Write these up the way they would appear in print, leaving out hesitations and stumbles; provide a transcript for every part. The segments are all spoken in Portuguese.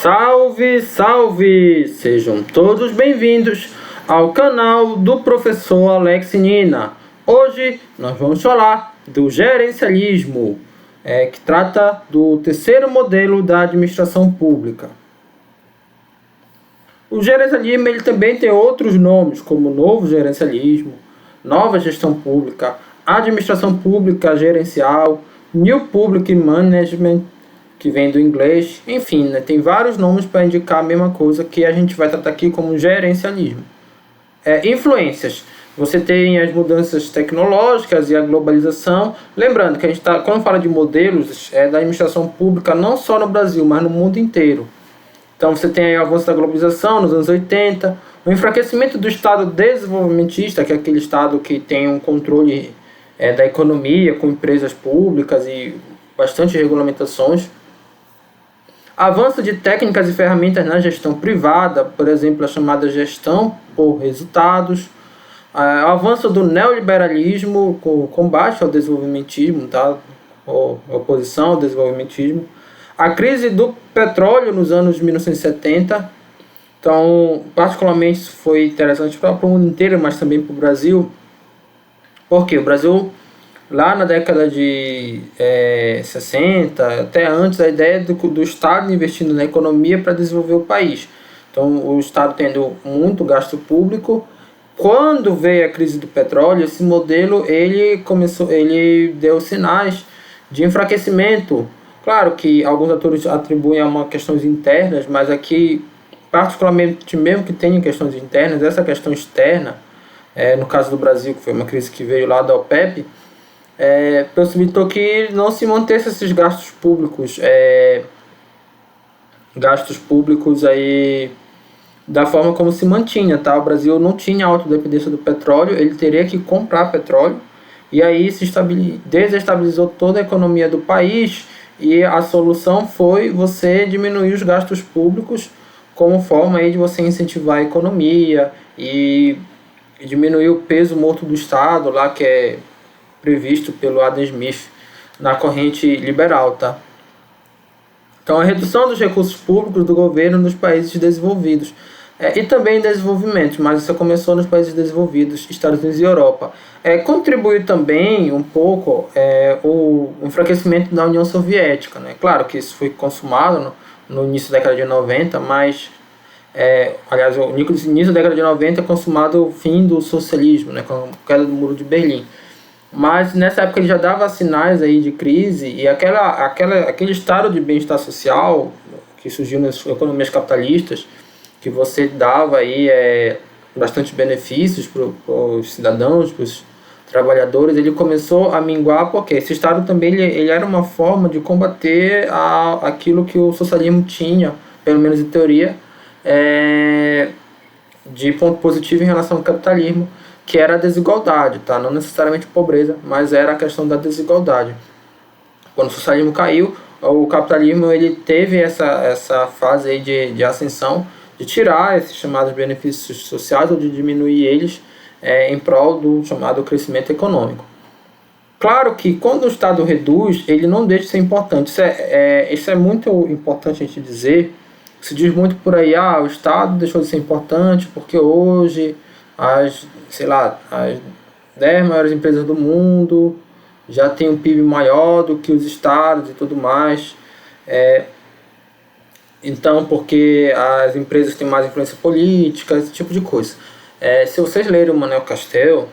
Salve, salve! Sejam todos bem-vindos ao canal do professor Alex Nina. Hoje nós vamos falar do gerencialismo, que trata do terceiro modelo da administração pública. O gerencialismo ele também tem outros nomes, como novo gerencialismo, nova gestão pública, administração pública gerencial, New Public Management, que vem do inglês, enfim, tem vários nomes para indicar a mesma coisa que a gente vai tratar aqui como gerencialismo. Influências. Você tem as mudanças tecnológicas e a globalização. Lembrando que a gente quando fala de modelos da administração pública, não só no Brasil, mas no mundo inteiro. Então você tem o avanço da globalização nos anos 80, o enfraquecimento do Estado desenvolvimentista, que é aquele Estado que tem um controle da economia com empresas públicas e bastante regulamentações. Avanço de técnicas e ferramentas na gestão privada, por exemplo, a chamada gestão por resultados. Avanço do neoliberalismo, com combate ao desenvolvimentismo, tá? Oposição ao desenvolvimentismo. A crise do petróleo nos anos 1970. Então, particularmente, isso foi interessante para o mundo inteiro, mas também para o Brasil. Porque o Brasil, lá na década de 60, até antes, a ideia do Estado investindo na economia para desenvolver o país. Então, o Estado tendo muito gasto público. Quando veio a crise do petróleo, esse modelo ele deu sinais de enfraquecimento. Claro que alguns autores atribuem a uma questões internas, mas aqui, particularmente, mesmo que tenha questões internas, essa questão externa, no caso do Brasil, que foi uma crise que veio lá da OPEP, possibilitou que não se mantesse esses gastos públicos aí da forma como se mantinha, tá? O Brasil não tinha autodependência do petróleo, ele teria que comprar petróleo, e aí se desestabilizou toda a economia do país, e a solução foi você diminuir os gastos públicos como forma aí de você incentivar a economia e diminuir o peso morto do Estado, lá que é previsto pelo Adam Smith na corrente liberal, tá? Então, a redução dos recursos públicos do governo nos países desenvolvidos e também em desenvolvimento, mas isso começou nos países desenvolvidos, Estados Unidos e Europa. Contribuiu também um pouco o enfraquecimento da União Soviética, né? Claro que isso foi consumado no início da década de 90, mas aliás, o início da década de 90 é consumado o fim do socialismo, né, com a queda do Muro de Berlim. Mas nessa época ele já dava sinais aí de crise, e aquele estado de bem-estar social que surgiu nas economias capitalistas, que você dava aí bastante benefícios para os cidadãos, para os trabalhadores, ele começou a minguar, porque esse estado também ele era uma forma de combater aquilo que o socialismo tinha, pelo menos em teoria, de ponto positivo em relação ao capitalismo, que era a desigualdade, tá? Não necessariamente pobreza, mas era a questão da desigualdade. Quando o socialismo caiu, o capitalismo ele teve essa fase aí de ascensão, de tirar esses chamados benefícios sociais ou de diminuir eles em prol do chamado crescimento econômico. Claro que quando o Estado reduz, ele não deixa de ser importante. Isso é muito importante a gente dizer. Se diz muito por aí, o Estado deixou de ser importante porque hoje as 10 maiores empresas do mundo já têm um PIB maior do que os estados e tudo mais. Então, porque as empresas têm mais influência política, esse tipo de coisa. Se vocês lerem o Manuel Castells,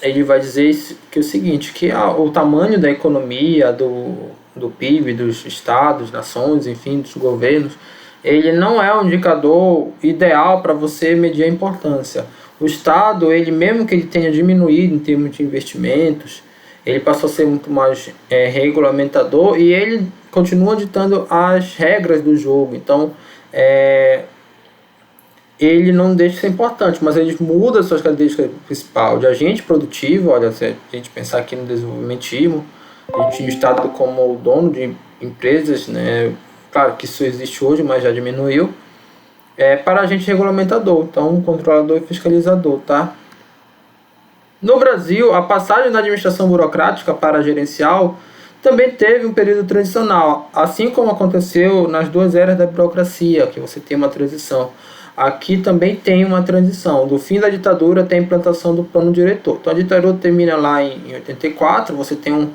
ele vai dizer que é o seguinte, que o tamanho da economia, do PIB, dos estados, nações, enfim, dos governos, ele não é um indicador ideal para você medir a importância. O Estado, ele mesmo que ele tenha diminuído em termos de investimentos, ele passou a ser muito mais regulamentador, e ele continua ditando as regras do jogo. Então, ele não deixa de ser importante, mas ele muda suas características principais de agente produtivo. Olha, se a gente pensar aqui no desenvolvimentismo, a gente tinha o Estado como dono de empresas, né? Claro que isso existe hoje, mas já diminuiu. Para agente regulamentador, então controlador e fiscalizador, tá? No Brasil, a passagem da administração burocrática para a gerencial Também teve um período transicional, assim como aconteceu nas duas eras da burocracia, que você tem uma transição. Aqui também tem uma transição, do fim da ditadura até a implantação do plano diretor. Então a ditadura termina lá em 84, você tem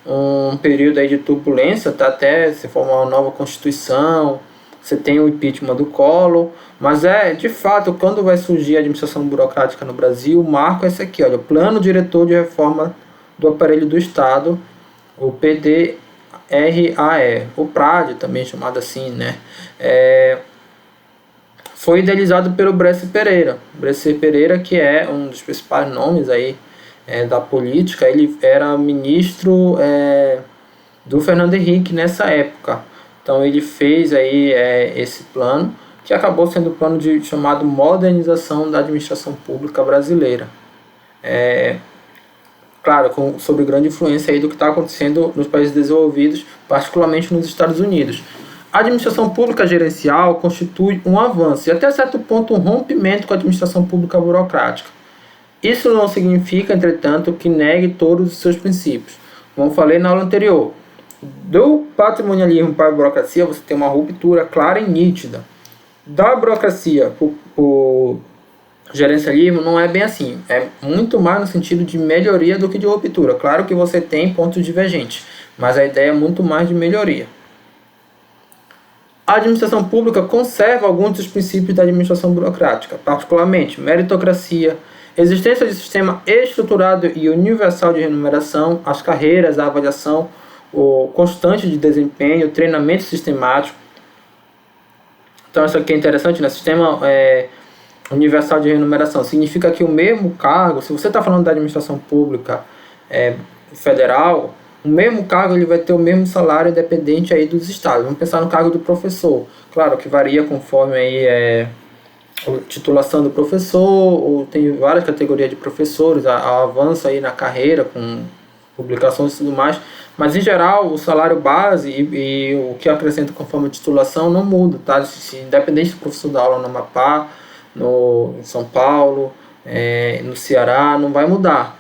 um período aí de turbulência, tá, até se formar uma nova Constituição, você tem o impeachment do Collor, mas de fato, quando vai surgir a administração burocrática no Brasil, o marco é esse aqui, olha, o Plano Diretor de Reforma do Aparelho do Estado, o PDRAE, o PRAD também chamado assim, né? Foi idealizado pelo Bresser Pereira. Bresser Pereira, que é um dos principais nomes aí da política, ele era ministro do Fernando Henrique nessa época. Então ele fez aí esse plano, que acabou sendo o plano chamado Modernização da Administração Pública Brasileira. Claro, sob grande influência aí do que está acontecendo nos países desenvolvidos, particularmente nos Estados Unidos. A administração pública gerencial constitui um avanço e até certo ponto um rompimento com a administração pública burocrática. Isso não significa, entretanto, que negue todos os seus princípios. Como falei na aula anterior, do patrimonialismo para a burocracia você tem uma ruptura clara e nítida. Da burocracia para o gerencialismo não é bem assim, é muito mais no sentido de melhoria do que de ruptura. Claro que você tem pontos divergentes, mas a ideia é muito mais de melhoria. A administração pública conserva alguns dos princípios da administração burocrática, particularmente meritocracia, existência de sistema estruturado e universal de remuneração, as carreiras, a avaliação o constante de desempenho, treinamento sistemático. Então isso aqui é interessante, né? Sistema universal de remuneração significa que o mesmo cargo, se você está falando da administração pública federal, o mesmo cargo ele vai ter o mesmo salário independente aí dos estados. Vamos pensar no cargo do professor, claro que varia conforme aí a titulação do professor, ou tem várias categorias de professores, avança aí na carreira com publicações e tudo mais, mas em geral o salário base e o que acrescenta conforme a titulação não muda, tá? Independente do professor dar aula no Amapá, em São Paulo, no Ceará, não vai mudar.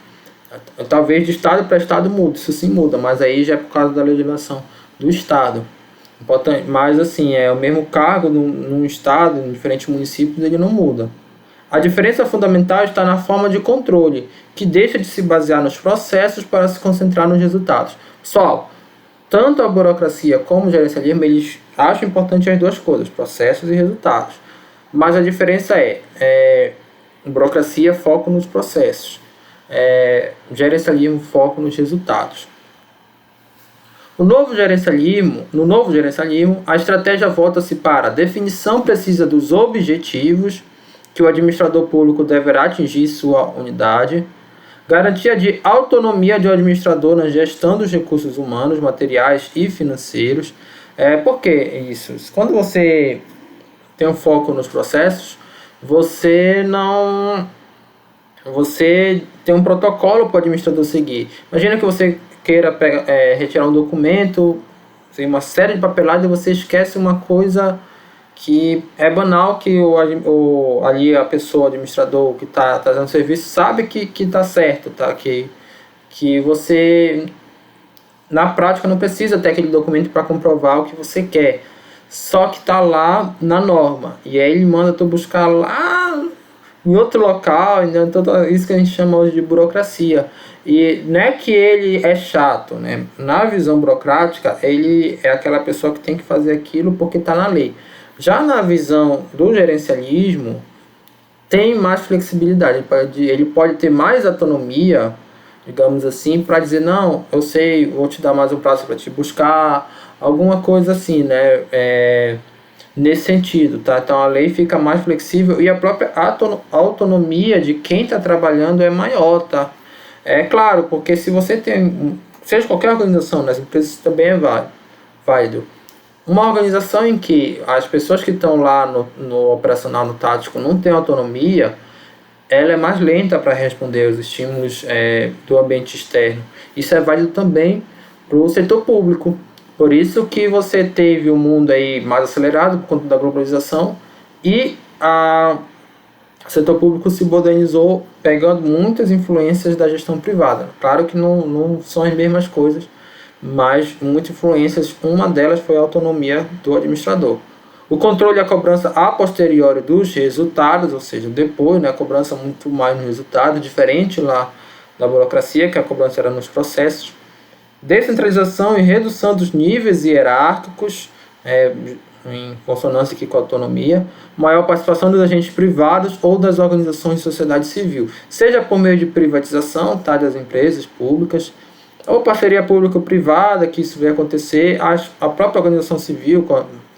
Talvez de estado para estado mude, isso sim muda, mas aí já é por causa da legislação do estado. Mas assim, é o mesmo cargo num estado, em diferentes municípios, ele não muda. A diferença fundamental está na forma de controle, que deixa de se basear nos processos para se concentrar nos resultados. Pessoal, tanto a burocracia como o gerencialismo, eles acham importante as duas coisas, processos e resultados. Mas a diferença burocracia foca nos processos, gerencialismo foca nos resultados. No novo gerencialismo, a estratégia volta-se para a definição precisa dos objetivos que o administrador público deverá atingir em sua unidade, garantia de autonomia do administrador na gestão dos recursos humanos, materiais e financeiros. Por que isso? Quando você tem um foco nos processos, você tem um protocolo para o administrador seguir. Imagina que você queira retirar um documento, tem uma série de papeladas e você esquece uma coisa que é banal, que ali a pessoa, o administrador que está fazendo o serviço, sabe que está certo, tá? Que você, na prática, não precisa ter aquele documento para comprovar o que você quer. Só que está lá na norma. E aí ele manda tu buscar lá em outro local, então isso que a gente chama hoje de burocracia. E não é que ele é chato, né? Na visão burocrática, ele é aquela pessoa que tem que fazer aquilo porque está na lei. Já na visão do gerencialismo, tem mais flexibilidade, ele pode ter mais autonomia, digamos assim, para dizer, não, eu sei, vou te dar mais um prazo para te buscar, alguma coisa assim, né? Nesse sentido, tá? Então a lei fica mais flexível e a própria autonomia de quem está trabalhando é maior, tá? É claro, porque se você tem, seja qualquer organização, nas empresas também é válido. Uma organização em que as pessoas que estão lá no operacional, no tático, não têm autonomia, ela é mais lenta para responder aos estímulos do ambiente externo. Isso é válido também para o setor público. Por isso que você teve um mundo aí mais acelerado por conta da globalização e o setor público se modernizou pegando muitas influências da gestão privada. Claro que não são as mesmas coisas, mas muitas influências, uma delas foi a autonomia do administrador. O controle e a cobrança a posteriori dos resultados, ou seja, depois, né, a cobrança muito mais no resultado, diferente lá da burocracia, que a cobrança era nos processos. Descentralização e redução dos níveis hierárquicos, em consonância aqui com a autonomia, maior participação dos agentes privados ou das organizações de sociedade civil, seja por meio de privatização, tá, das empresas públicas, ou parceria público-privada, que isso vai acontecer, a própria organização civil,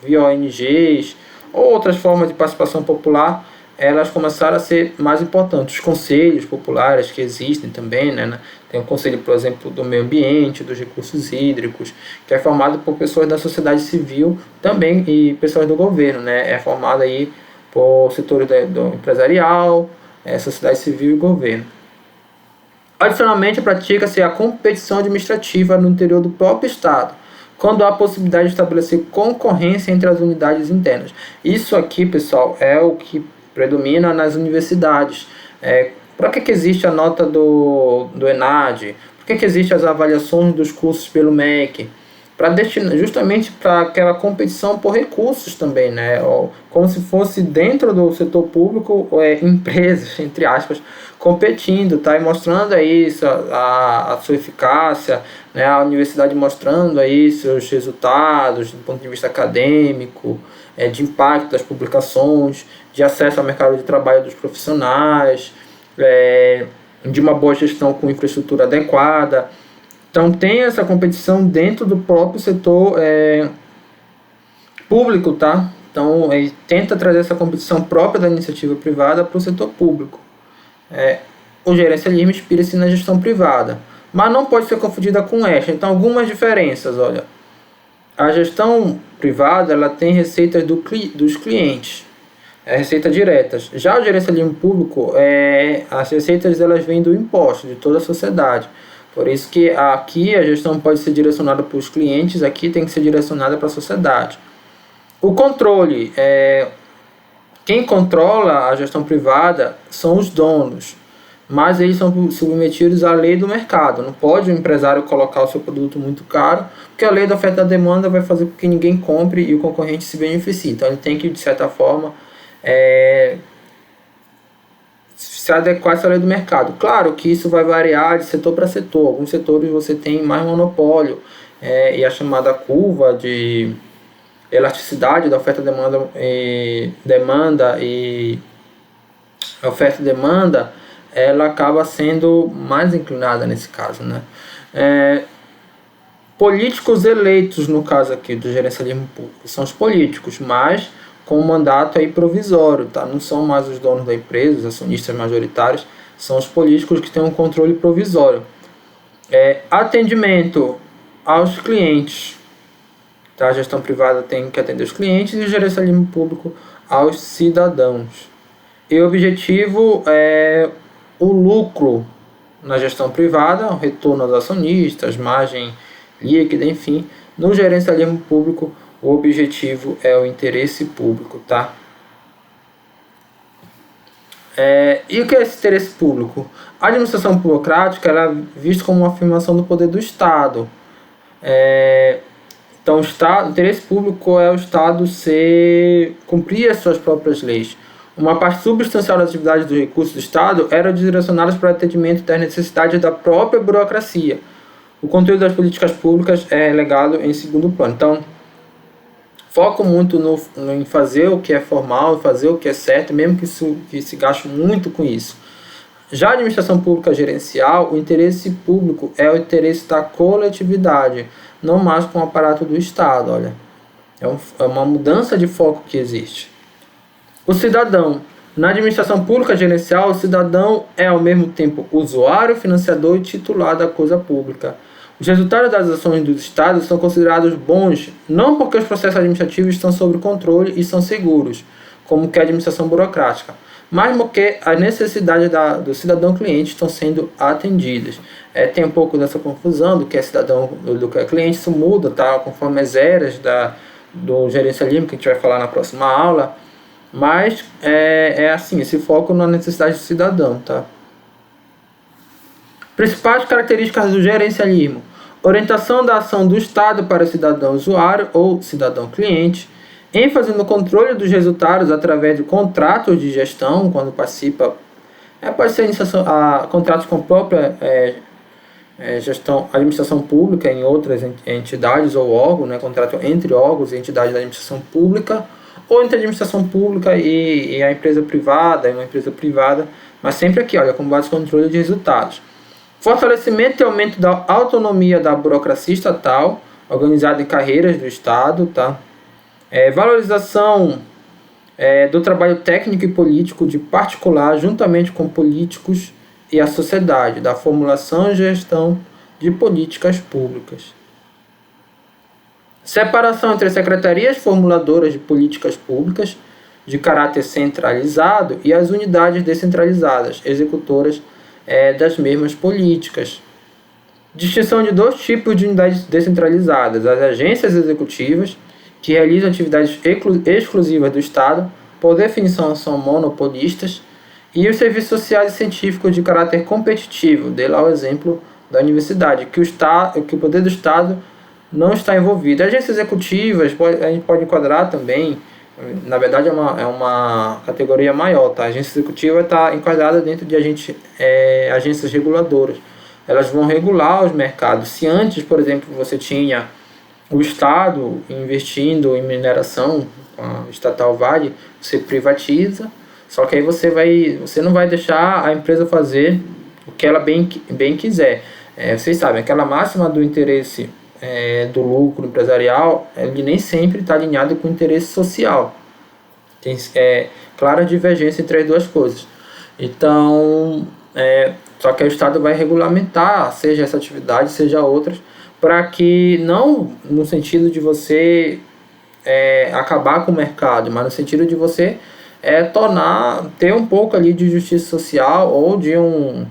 via ONGs, ou outras formas de participação popular, elas começaram a ser mais importantes. Os conselhos populares que existem também, né? Tem o conselho, por exemplo, do meio ambiente, dos recursos hídricos, que é formado por pessoas da sociedade civil também e pessoas do governo, né? É formado aí por setores do empresarial, sociedade civil e governo. Adicionalmente, pratica-se a competição administrativa no interior do próprio Estado, quando há possibilidade de estabelecer concorrência entre as unidades internas. Isso aqui, pessoal, é o que predomina nas universidades. Para que existe a nota do ENAD? Por que existe as avaliações dos cursos pelo MEC? Justamente para aquela competição por recursos também, né? Como se fosse dentro do setor público, empresas, entre aspas, competindo, tá? E mostrando aí a sua eficácia, né? A universidade mostrando aí seus resultados do ponto de vista acadêmico, de impacto das publicações, de acesso ao mercado de trabalho dos profissionais, de uma boa gestão com infraestrutura adequada. Então tem essa competição dentro do próprio setor público, tá? Então ele tenta trazer essa competição própria da iniciativa privada para o setor público. O gerencialismo inspira-se na gestão privada, mas não pode ser confundida com esta. Então algumas diferenças, olha. A gestão privada, ela tem receitas dos clientes, receita diretas. Já o gerencialismo público, as receitas elas vêm do imposto de toda a sociedade. Por isso que aqui a gestão pode ser direcionada para os clientes, aqui tem que ser direcionada para a sociedade. O controle, quem controla a gestão privada são os donos, mas eles são submetidos à lei do mercado. Não pode o empresário colocar o seu produto muito caro, porque a lei da oferta e da demanda vai fazer com que ninguém compre e o concorrente se beneficie. Então ele tem que, de certa forma, se adequar a essa lei do mercado. Claro que isso vai variar de setor para setor. Alguns setores você tem mais monopólio, e a chamada curva de elasticidade da oferta e a oferta e demanda, ela acaba sendo mais inclinada nesse caso, né? Políticos eleitos, no caso aqui do gerencialismo público, são os políticos, mas com um mandato aí provisório, tá? Não são mais os donos da empresa, os acionistas majoritários, são os políticos que têm um controle provisório. Atendimento aos clientes, tá? A gestão privada tem que atender os clientes e o gerencialismo público aos cidadãos. E o objetivo é o lucro na gestão privada, o retorno aos acionistas, margem líquida, enfim. No gerencialismo público, o objetivo é o interesse público, tá? E o que é esse interesse público? A administração burocrática ela é vista como uma afirmação do poder do Estado. Então, o interesse público é o Estado cumprir as suas próprias leis. Uma parte substancial das atividades dos recursos do Estado eram direcionadas para o atendimento das necessidades da própria burocracia. O conteúdo das políticas públicas é relegado em segundo plano. Então, foco muito em fazer o que é formal, fazer o que é certo, mesmo que se gaste muito com isso. Já a administração pública gerencial, o interesse público é o interesse da coletividade, não mais com o aparato do Estado. Olha, é uma mudança de foco que existe. O cidadão. Na administração pública gerencial, o cidadão é ao mesmo tempo usuário, financiador e titular da coisa pública. Os resultados das ações do Estado são considerados bons, não porque os processos administrativos estão sob controle e são seguros, como que a administração burocrática, mas porque as necessidades do cidadão cliente estão sendo atendidas. Tem um pouco dessa confusão do que é cidadão, do que é cliente, isso muda, tá? Conforme as eras do gerencialismo, que a gente vai falar na próxima aula. Mas assim, esse foco na necessidade do cidadão, tá? Principais características do gerencialismo. Orientação da ação do Estado para o cidadão usuário ou cidadão cliente. ênfase no controle dos resultados através de contratos de gestão, quando participa, pode ser contratos com a própria gestão, administração pública em outras entidades ou órgãos, né, contrato entre órgãos e entidades da administração pública, ou entre a administração pública e a empresa privada, uma empresa privada, mas sempre aqui, olha, com base no controle de resultados. Fortalecimento e aumento da autonomia da burocracia estatal, organizada em carreiras do Estado, tá? Valorização do trabalho técnico e político de particular, juntamente com políticos e a sociedade, da formulação e gestão de políticas públicas. Separação entre as secretarias formuladoras de políticas públicas de caráter centralizado e as unidades descentralizadas, executoras das mesmas políticas. Distinção de dois tipos de unidades descentralizadas: as agências executivas, que realizam atividades exclusivas do Estado, por definição são monopolistas, e os serviços sociais e científicos de caráter competitivo, dê lá o exemplo da universidade, que o poder do Estado não está envolvido. Agências executivas, a gente pode enquadrar também, na verdade é uma categoria maior, tá? A agência executiva está enquadrada dentro de agências reguladoras. Elas vão regular os mercados. Se antes, por exemplo, você tinha o Estado investindo em mineração, com a estatal Vale, você privatiza, só que aí você não vai deixar a empresa fazer o que ela bem quiser. Vocês sabem, aquela máxima do interesse do lucro empresarial, ele nem sempre está alinhado com o interesse social. Tem clara divergência entre as duas coisas. Então, só que o Estado vai regulamentar, seja essa atividade, seja outras, para que não no sentido de você acabar com o mercado, mas no sentido de você ter um pouco ali de justiça social ou de algum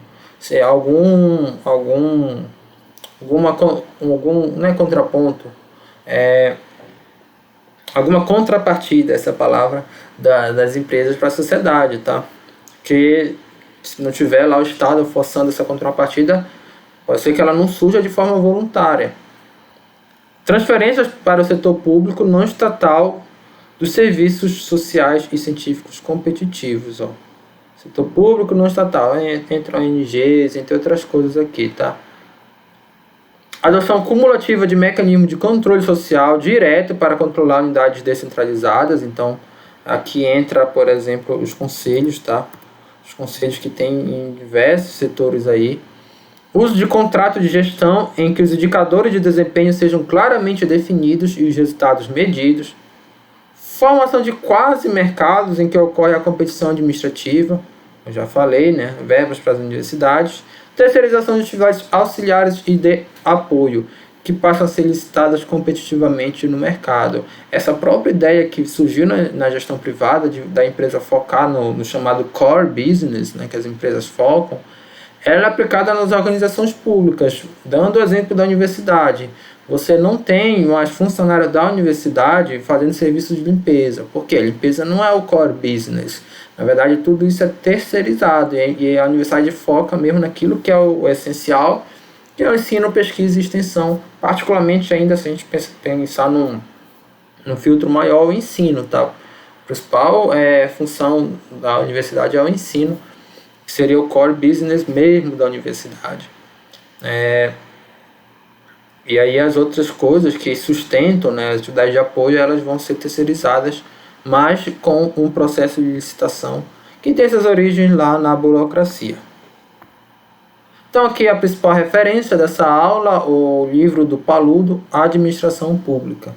não é contraponto, alguma contrapartida, essa palavra, das empresas para a sociedade, tá? Que se não tiver lá o Estado forçando essa contrapartida, pode ser que ela não surja de forma voluntária. Transferências para o setor público não estatal dos serviços sociais e científicos competitivos, ó. Setor público não estatal, entre ONGs, entre outras coisas aqui, tá? Adoção cumulativa de mecanismo de controle social direto para controlar unidades descentralizadas. Então, aqui entra, por exemplo, os conselhos, tá? Os conselhos que tem em diversos setores aí. Uso de contrato de gestão em que os indicadores de desempenho sejam claramente definidos e os resultados medidos. Formação de quase mercados em que ocorre a competição administrativa. Eu já falei, né? Verbas para as universidades. Terceirização de atividades auxiliares e de apoio, que passam a ser licitadas competitivamente no mercado. Essa própria ideia que surgiu na gestão privada, da empresa focar no chamado core business, né, que as empresas focam, ela é aplicada nas organizações públicas. Dando o exemplo da universidade, você não tem mais funcionários da universidade fazendo serviços de limpeza, porque a limpeza não é o core business. Na verdade, tudo isso é terceirizado e a universidade foca mesmo naquilo que é o essencial, que é o ensino, pesquisa e extensão, particularmente ainda se a gente pensar num filtro maior, o ensino, tá? A principal função da universidade é o ensino, que seria o core business mesmo da universidade. E aí as outras coisas que sustentam, né, as atividades de apoio, elas vão ser terceirizadas, mas com um processo de licitação que tem suas origens lá na burocracia. Então aqui a principal referência dessa aula, o livro do Paludo, Administração Pública.